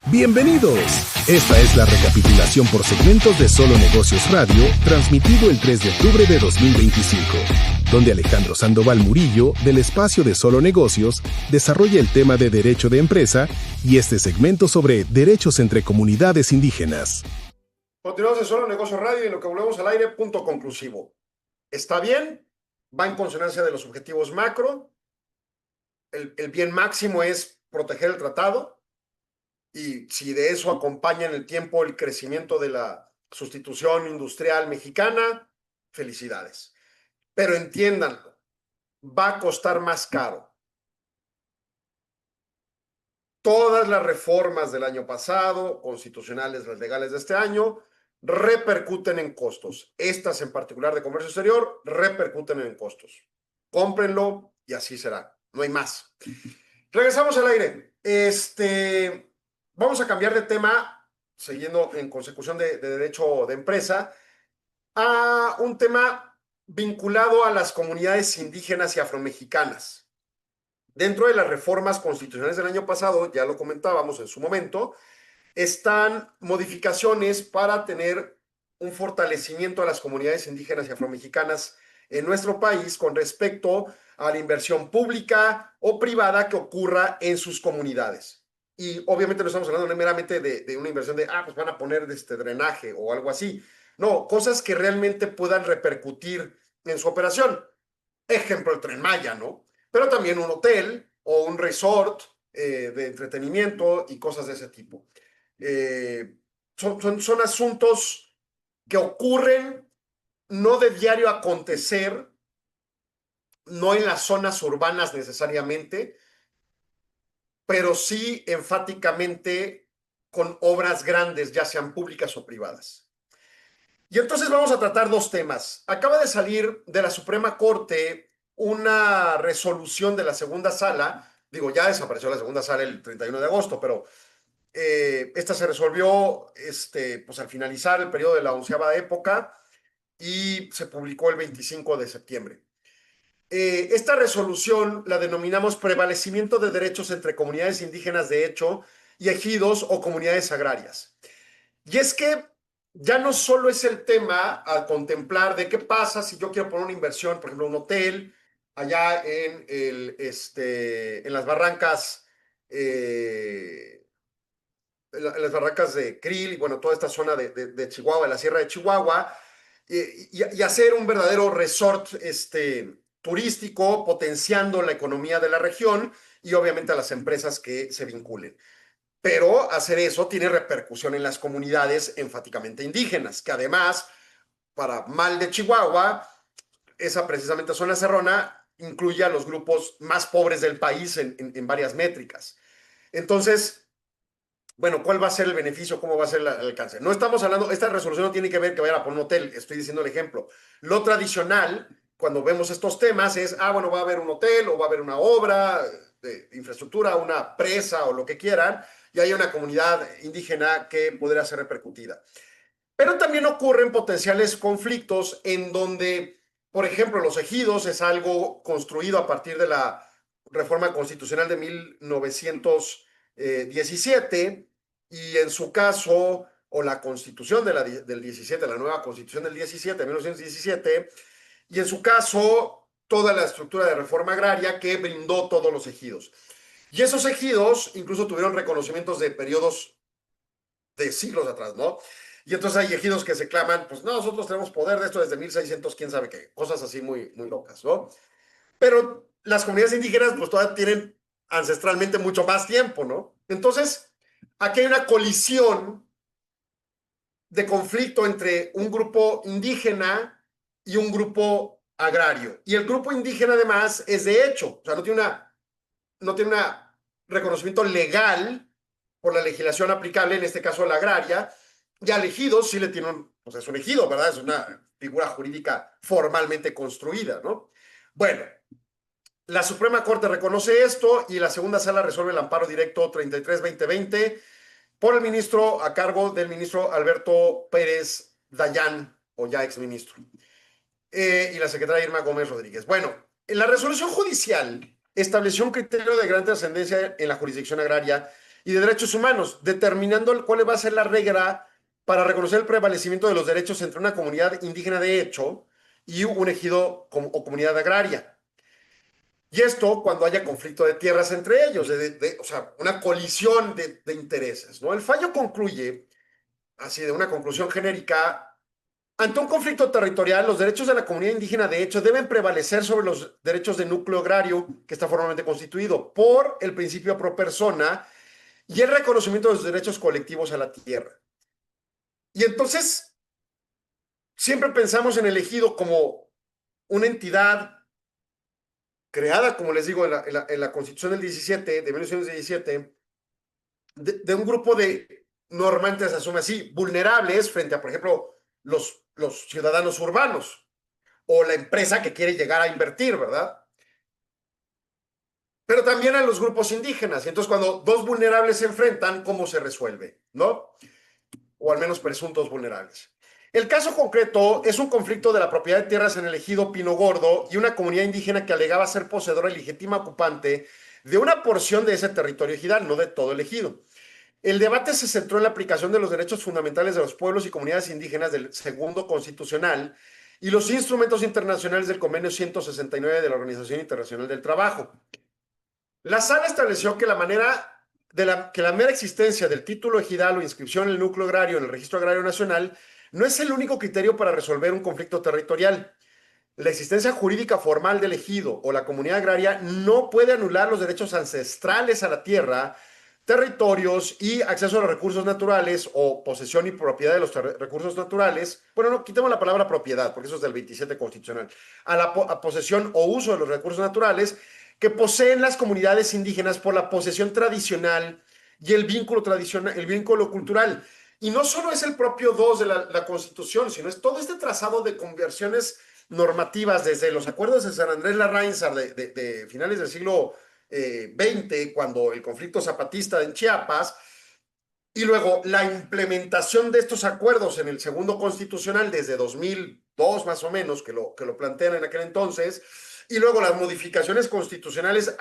Bienvenidos. Esta es la recapitulación por segmentos de Solo Negocios Radio, transmitido el 3 de octubre de 2025, donde Alejandro Sandoval Murillo, del espacio de Solo Negocios, desarrolla el tema de derecho de empresa y este segmento sobre derechos entre comunidades indígenas. Continuamos en Solo Negocios Radio y en lo que volvemos al aire, punto conclusivo. ¿Está bien? Va en consonancia de los objetivos macro. El bien máximo es proteger el tratado. Y si de eso acompaña en el tiempo el crecimiento de la sustitución industrial mexicana, felicidades. Pero entiéndanlo, va a costar más caro. Todas las reformas del año pasado, constitucionales, las legales de este año, repercuten en costos. Estas en particular de comercio exterior repercuten en costos. Cómprenlo y así será. No hay más. Regresamos al aire. Vamos a cambiar de tema, siguiendo en consecución de derecho de empresa, a un tema vinculado a las comunidades indígenas y afromexicanas. Dentro de las reformas constitucionales del año pasado, ya lo comentábamos en su momento, están modificaciones para tener un fortalecimiento a las comunidades indígenas y afromexicanas en nuestro país con respecto a la inversión pública o privada que ocurra en sus comunidades. Y obviamente no estamos hablando meramente de una inversión de, pues van a poner drenaje o algo así. No, cosas que realmente puedan repercutir en su operación. Ejemplo, el Tren Maya, ¿no? Pero también un hotel o un resort de entretenimiento y cosas de ese tipo. Son asuntos que ocurren no de diario acontecer, no en las zonas urbanas necesariamente, pero sí enfáticamente con obras grandes, ya sean públicas o privadas. Y entonces vamos a tratar dos temas. Acaba de salir de la Suprema Corte una resolución de la segunda sala, digo, ya desapareció la segunda sala el 31 de agosto, pero esta se resolvió pues al finalizar el periodo de la 11ª época y se publicó el 25 de septiembre. Esta resolución la denominamos prevalecimiento de derechos entre comunidades indígenas de hecho y ejidos o comunidades agrarias. Y es que ya no solo es el tema a contemplar de qué pasa si yo quiero poner una inversión, por ejemplo, un hotel allá en las barrancas, en las barrancas de Krill y bueno, toda esta zona de Chihuahua, de la Sierra de Chihuahua, y hacer un verdadero resort turístico, potenciando la economía de la región y obviamente a las empresas que se vinculen. Pero hacer eso tiene repercusión en las comunidades enfáticamente indígenas, que además, para mal de Chihuahua, esa precisamente zona serrana incluye a los grupos más pobres del país en varias métricas. Entonces, bueno, ¿cuál va a ser el beneficio? ¿Cómo va a ser el alcance? No estamos hablando, esta resolución no tiene que ver que vayan a poner un hotel, estoy diciendo el ejemplo. Lo tradicional, cuando vemos estos temas, es, bueno, va a haber un hotel o va a haber una obra de infraestructura, una presa o lo que quieran, y hay una comunidad indígena que podría ser repercutida. Pero también ocurren potenciales conflictos en donde, por ejemplo, los ejidos es algo construido a partir de la reforma constitucional de 1917 y en su caso, o la constitución del 17, la nueva constitución del 17, 1917, y en su caso, toda la estructura de reforma agraria que brindó todos los ejidos. Y esos ejidos incluso tuvieron reconocimientos de periodos de siglos atrás, ¿no? Y entonces hay ejidos que se claman, pues no, nosotros tenemos poder de esto desde 1600, quién sabe qué, cosas así muy, muy locas, ¿no? Pero las comunidades indígenas pues todavía tienen ancestralmente mucho más tiempo, ¿no? Entonces, aquí hay una colisión de conflicto entre un grupo indígena y un grupo agrario. Y el grupo indígena además es de hecho, o sea, no tiene un reconocimiento legal por la legislación aplicable, en este caso la agraria, y al ejido sí le tiene pues es un ejido, ¿verdad? Es una figura jurídica formalmente construida, ¿no? Bueno, la Suprema Corte reconoce esto y la segunda sala resuelve el amparo directo 33-2020 por el ministro a cargo del ministro Alberto Pérez Dayán, o ya exministro, y la secretaria Irma Gómez Rodríguez. Bueno, en la resolución judicial estableció un criterio de gran trascendencia en la jurisdicción agraria y de derechos humanos, determinando cuál va a ser la regla para reconocer el prevalecimiento de los derechos entre una comunidad indígena de hecho y un ejido o comunidad agraria. Y esto cuando haya conflicto de tierras entre ellos, o sea, una colisión de intereses, ¿no? El fallo concluye, así de una conclusión genérica, ante un conflicto territorial, los derechos de la comunidad indígena, de hecho, deben prevalecer sobre los derechos del núcleo agrario que está formalmente constituido por el principio pro persona y el reconocimiento de los derechos colectivos a la tierra. Y entonces, siempre pensamos en el ejido como una entidad creada, como les digo, en la Constitución del 17, de 1917, de un grupo de, normalmente se asume así, vulnerables frente a, por ejemplo, los ciudadanos urbanos o la empresa que quiere llegar a invertir, ¿verdad? Pero también a los grupos indígenas. Y entonces, cuando dos vulnerables se enfrentan, ¿cómo se resuelve? ¿No? O al menos presuntos vulnerables. El caso concreto es un conflicto de la propiedad de tierras en el ejido Pino Gordo y una comunidad indígena que alegaba ser poseedora y legítima ocupante de una porción de ese territorio ejidal, no de todo el ejido. El debate se centró en la aplicación de los derechos fundamentales de los pueblos y comunidades indígenas del Segundo Constitucional y los instrumentos internacionales del Convenio 169 de la Organización Internacional del Trabajo. La sala estableció que la mera existencia del título ejidal o inscripción en el núcleo agrario en el Registro Agrario Nacional no es el único criterio para resolver un conflicto territorial. La existencia jurídica formal del ejido o la comunidad agraria no puede anular los derechos ancestrales a la tierra, territorios y acceso a los recursos naturales o posesión y propiedad de los recursos naturales. Bueno, no, quitemos la palabra propiedad, porque eso es del 27 constitucional. A posesión o uso de los recursos naturales que poseen las comunidades indígenas por la posesión tradicional y el vínculo tradicional, el vínculo cultural. Y no solo es el propio 2 de la Constitución, sino es todo este trazado de conversiones normativas desde los acuerdos de San Andrés Larraínzar de finales del siglo XX, cuando el conflicto zapatista en Chiapas, y luego la implementación de estos acuerdos en el segundo constitucional desde 2002 más o menos, que lo plantean en aquel entonces, y luego las modificaciones constitucionales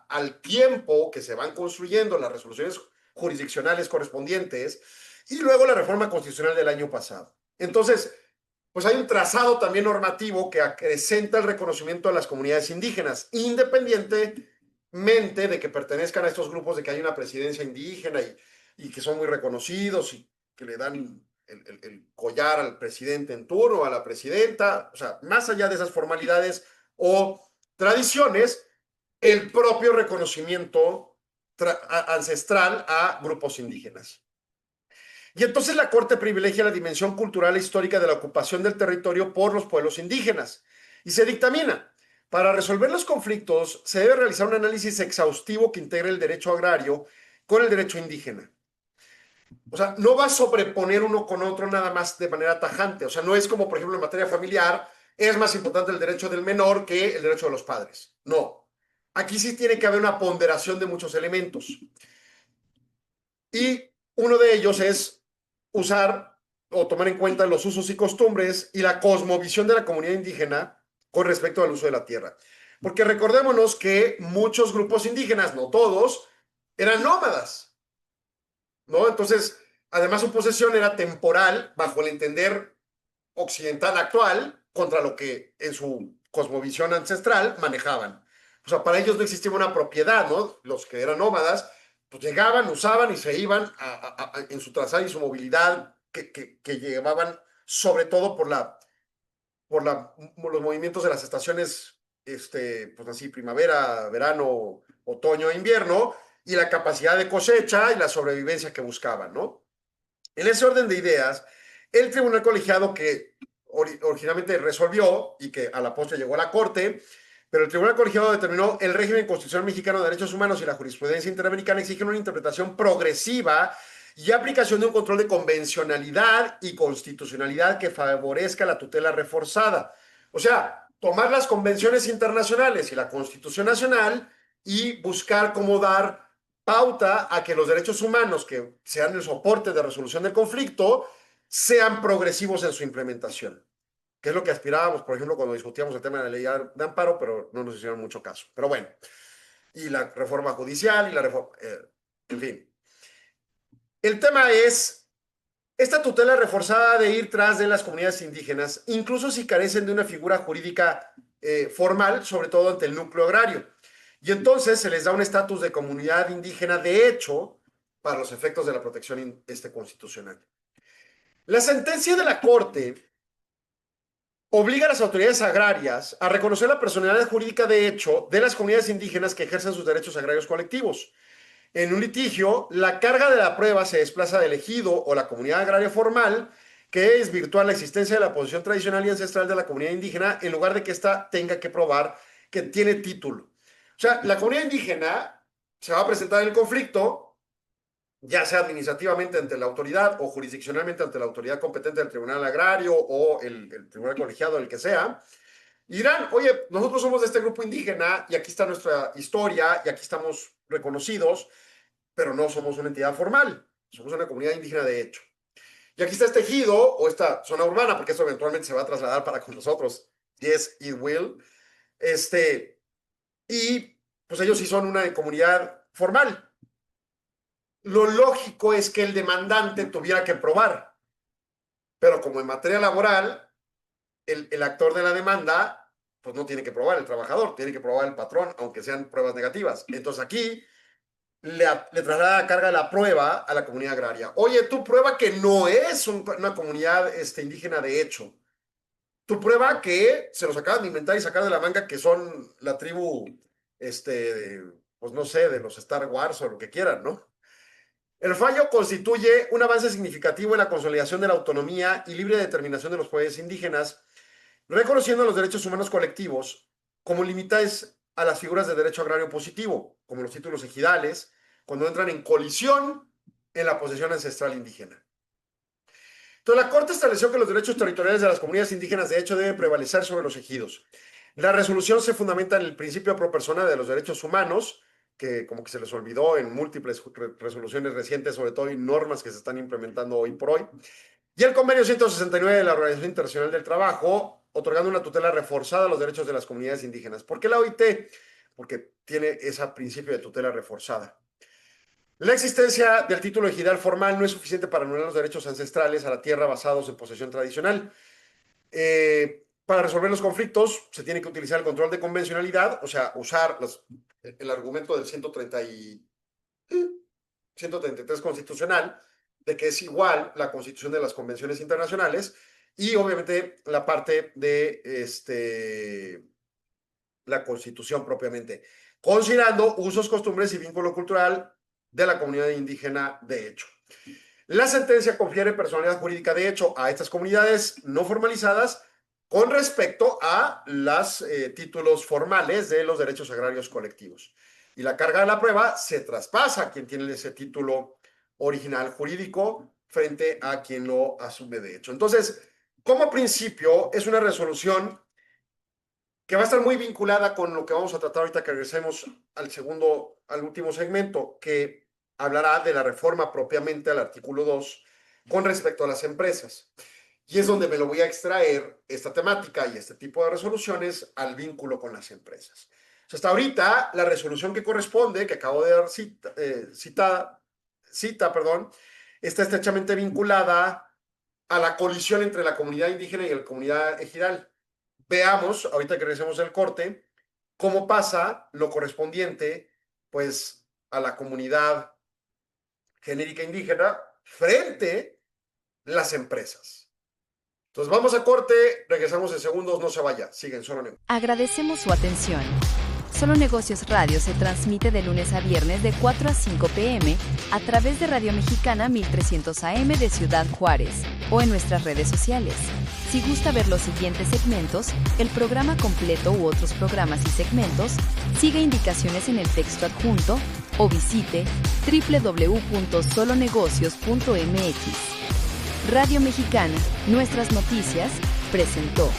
al tiempo que se van construyendo, las resoluciones jurisdiccionales correspondientes, y luego la reforma constitucional del año pasado. Entonces, pues hay un trazado también normativo que acrecenta el reconocimiento a las comunidades indígenas, independientemente de que pertenezcan a estos grupos, de que hay una presidencia indígena y que son muy reconocidos y que le dan el collar al presidente en turno, a la presidenta, o sea, más allá de esas formalidades o tradiciones, el propio reconocimiento ancestral a grupos indígenas. Y entonces la Corte privilegia la dimensión cultural e histórica de la ocupación del territorio por los pueblos indígenas. Y se dictamina, para resolver los conflictos se debe realizar un análisis exhaustivo que integre el derecho agrario con el derecho indígena. O sea, no va a sobreponer uno con otro nada más de manera tajante. O sea, no es como, por ejemplo, en materia familiar, es más importante el derecho del menor que el derecho de los padres. No. Aquí sí tiene que haber una ponderación de muchos elementos. Y uno de ellos es usar o tomar en cuenta los usos y costumbres y la cosmovisión de la comunidad indígena con respecto al uso de la tierra. Porque recordémonos que muchos grupos indígenas, no todos, eran nómadas, ¿no? Entonces, además su posesión era temporal bajo el entender occidental actual contra lo que en su cosmovisión ancestral manejaban. O sea, para ellos no existía una propiedad, ¿no? Los que eran nómadas, pues llegaban, usaban y se iban en su trazado y su movilidad que llevaban sobre todo los movimientos de las estaciones, pues así, primavera, verano, otoño, invierno, y la capacidad de cosecha y la sobrevivencia que buscaban, ¿no? En ese orden de ideas, el tribunal colegiado que originalmente resolvió y que a la postre llegó a la Corte, pero el tribunal colegiado determinó el régimen constitucional mexicano de derechos humanos y la jurisprudencia interamericana exigen una interpretación progresiva y aplicación de un control de convencionalidad y constitucionalidad que favorezca la tutela reforzada. O sea, tomar las convenciones internacionales y la Constitución Nacional y buscar cómo dar pauta a que los derechos humanos que sean el soporte de resolución del conflicto sean progresivos en su implementación, que es lo que aspirábamos, por ejemplo, cuando discutíamos el tema de la ley de amparo, pero no nos hicieron mucho caso. Pero bueno, y la reforma judicial y la reforma, en fin. El tema es esta tutela reforzada de ir tras de las comunidades indígenas, incluso si carecen de una figura jurídica formal, sobre todo ante el núcleo agrario. Y entonces se les da un estatus de comunidad indígena de hecho para los efectos de la protección constitucional. La sentencia de la Corte obliga a las autoridades agrarias a reconocer la personalidad jurídica de hecho de las comunidades indígenas que ejercen sus derechos agrarios colectivos. En un litigio, la carga de la prueba se desplaza del ejido o la comunidad agraria formal, que es virtual la existencia de la posición tradicional y ancestral de la comunidad indígena, en lugar de que ésta tenga que probar que tiene título. O sea, la comunidad indígena se va a presentar en el conflicto, ya sea administrativamente ante la autoridad o jurisdiccionalmente ante la autoridad competente del tribunal agrario o el tribunal colegiado, el que sea, y dirán, oye, nosotros somos de este grupo indígena y aquí está nuestra historia y aquí estamos reconocidos, pero no somos una entidad formal, somos una comunidad indígena de hecho. Y aquí está este ejido o esta zona urbana, porque eso eventualmente se va a trasladar para con nosotros. Yes, it will. Y pues ellos sí son una comunidad formal. Lo lógico es que el demandante tuviera que probar, pero como en materia laboral, el actor de la demanda, pues no tiene que probar el trabajador, tiene que probar el patrón, aunque sean pruebas negativas. Entonces aquí le traslada la carga de la prueba a la comunidad agraria. Oye, tú prueba que no es una comunidad indígena de hecho. Tú prueba que se los acaban de inventar y sacar de la manga que son la tribu, pues no sé, de los Star Wars o lo que quieran, ¿no? El fallo constituye un avance significativo en la consolidación de la autonomía y libre determinación de los pueblos indígenas, reconociendo los derechos humanos colectivos como limitados a las figuras de derecho agrario positivo, como los títulos ejidales, cuando entran en colisión en la posesión ancestral indígena. Entonces, la Corte estableció que los derechos territoriales de las comunidades indígenas de hecho deben prevalecer sobre los ejidos. La resolución se fundamenta en el principio pro persona de los derechos humanos, que como que se les olvidó en múltiples resoluciones recientes, sobre todo en normas que se están implementando hoy por hoy, y el convenio 169 de la Organización Internacional del Trabajo, otorgando una tutela reforzada a los derechos de las comunidades indígenas. ¿Por qué la OIT? Porque tiene ese principio de tutela reforzada. La existencia del título ejidal formal no es suficiente para anular los derechos ancestrales a la tierra basados en posesión tradicional. Para resolver los conflictos se tiene que utilizar el control de convencionalidad, o sea, usar el argumento del 133 constitucional, de que es igual la constitución de las convenciones internacionales, y obviamente la parte de la constitución propiamente, considerando usos, costumbres y vínculo cultural de la comunidad indígena de hecho. La sentencia confiere personalidad jurídica de hecho a estas comunidades no formalizadas con respecto a los títulos formales de los derechos agrarios colectivos. Y la carga de la prueba se traspasa a quien tiene ese título original jurídico frente a quien lo asume de hecho. Entonces, como principio, es una resolución que va a estar muy vinculada con lo que vamos a tratar ahorita que regresemos al último segmento, que hablará de la reforma propiamente al artículo 2 con respecto a las empresas. Y es donde me lo voy a extraer esta temática y este tipo de resoluciones al vínculo con las empresas. O sea, hasta ahorita, la resolución que corresponde, que acabo de dar cita, está estrechamente vinculada a la colisión entre la comunidad indígena y la comunidad ejidal. Veamos, ahorita que regresemos del corte, cómo pasa lo correspondiente, pues, a la comunidad genérica indígena frente a las empresas. Entonces vamos a corte, regresamos en segundos, no se vaya, siguen Solo Negocios. Agradecemos su atención. Solo Negocios Radio se transmite de lunes a viernes de 4 a 5 p.m. a través de Radio Mexicana 1300 AM de Ciudad Juárez o en nuestras redes sociales. Si gusta ver los siguientes segmentos, el programa completo u otros programas y segmentos, siga indicaciones en el texto adjunto o visite www.solonegocios.mx. Radio Mexicana, nuestras noticias, presentó